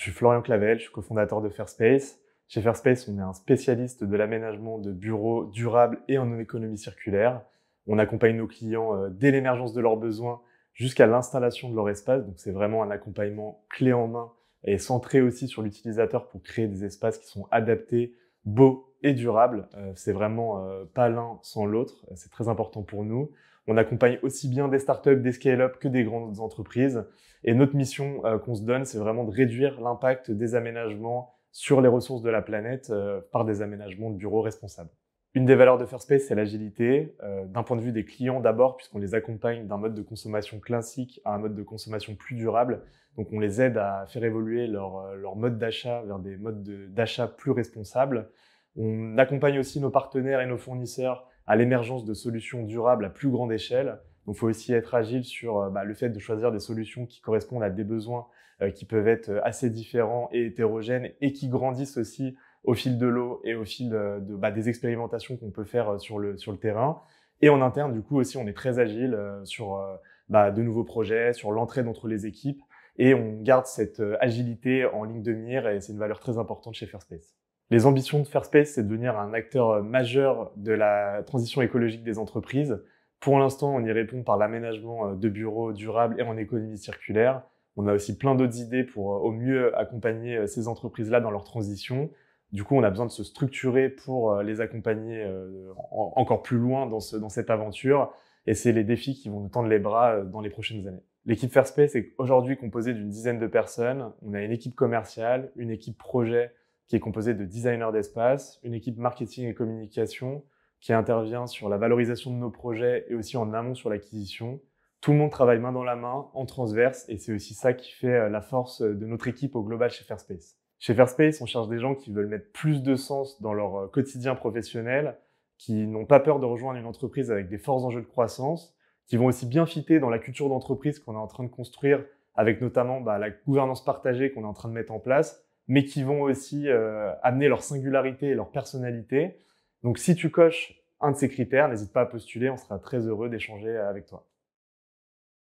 Je suis Florian Clavel, je suis cofondateur de Fairspace. Chez Fairspace, on est un spécialiste de l'aménagement de bureaux durables et en économie circulaire. On accompagne nos clients dès l'émergence de leurs besoins jusqu'à l'installation de leur espace. Donc c'est vraiment un accompagnement clé en main et centré aussi sur l'utilisateur pour créer des espaces qui sont adaptés, beaux et durables. C'est vraiment pas l'un sans l'autre. C'est très important pour nous. On accompagne aussi bien des startups, des scale-up que des grandes entreprises. Et notre mission qu'on se donne, c'est vraiment de réduire l'impact des aménagements sur les ressources de la planète par des aménagements de bureaux responsables. Une des valeurs de Fairspace, c'est l'agilité, d'un point de vue des clients d'abord, puisqu'on les accompagne d'un mode de consommation classique à un mode de consommation plus durable. Donc on les aide à faire évoluer leur mode d'achat vers des modes d'achat plus responsables. On accompagne aussi nos partenaires et nos fournisseurs à l'émergence de solutions durables à plus grande échelle. Donc, il faut aussi être agile sur le fait de choisir des solutions qui correspondent à des besoins qui peuvent être assez différents et hétérogènes et qui grandissent aussi au fil de l'eau et au fil des expérimentations qu'on peut faire sur le terrain. Et en interne, du coup, aussi, on est très agile sur de nouveaux projets, sur l'entraide entre les équipes et on garde cette agilité en ligne de mire et c'est une valeur très importante chez Fairspace. Les ambitions de Fairspace, c'est de devenir un acteur majeur de la transition écologique des entreprises. Pour l'instant, on y répond par l'aménagement de bureaux durables et en économie circulaire. On a aussi plein d'autres idées pour au mieux accompagner ces entreprises-là dans leur transition. Du coup, on a besoin de se structurer pour les accompagner encore plus loin dans cette aventure. Et c'est les défis qui vont nous tendre les bras dans les prochaines années. L'équipe Fairspace est aujourd'hui composée d'une dizaine de personnes. On a une équipe commerciale, une équipe projet qui est composée de designers d'espace, une équipe marketing et communication qui intervient sur la valorisation de nos projets et aussi en amont sur l'acquisition. Tout le monde travaille main dans la main, en transverse, et c'est aussi ça qui fait la force de notre équipe au global chez Fairspace. Chez Fairspace, on cherche des gens qui veulent mettre plus de sens dans leur quotidien professionnel, qui n'ont pas peur de rejoindre une entreprise avec des forts enjeux de croissance, qui vont aussi bien fitter dans la culture d'entreprise qu'on est en train de construire, avec notamment la gouvernance partagée qu'on est en train de mettre en place, mais qui vont aussi amener leur singularité et leur personnalité. Donc si tu coches un de ces critères, n'hésite pas à postuler, on sera très heureux d'échanger avec toi.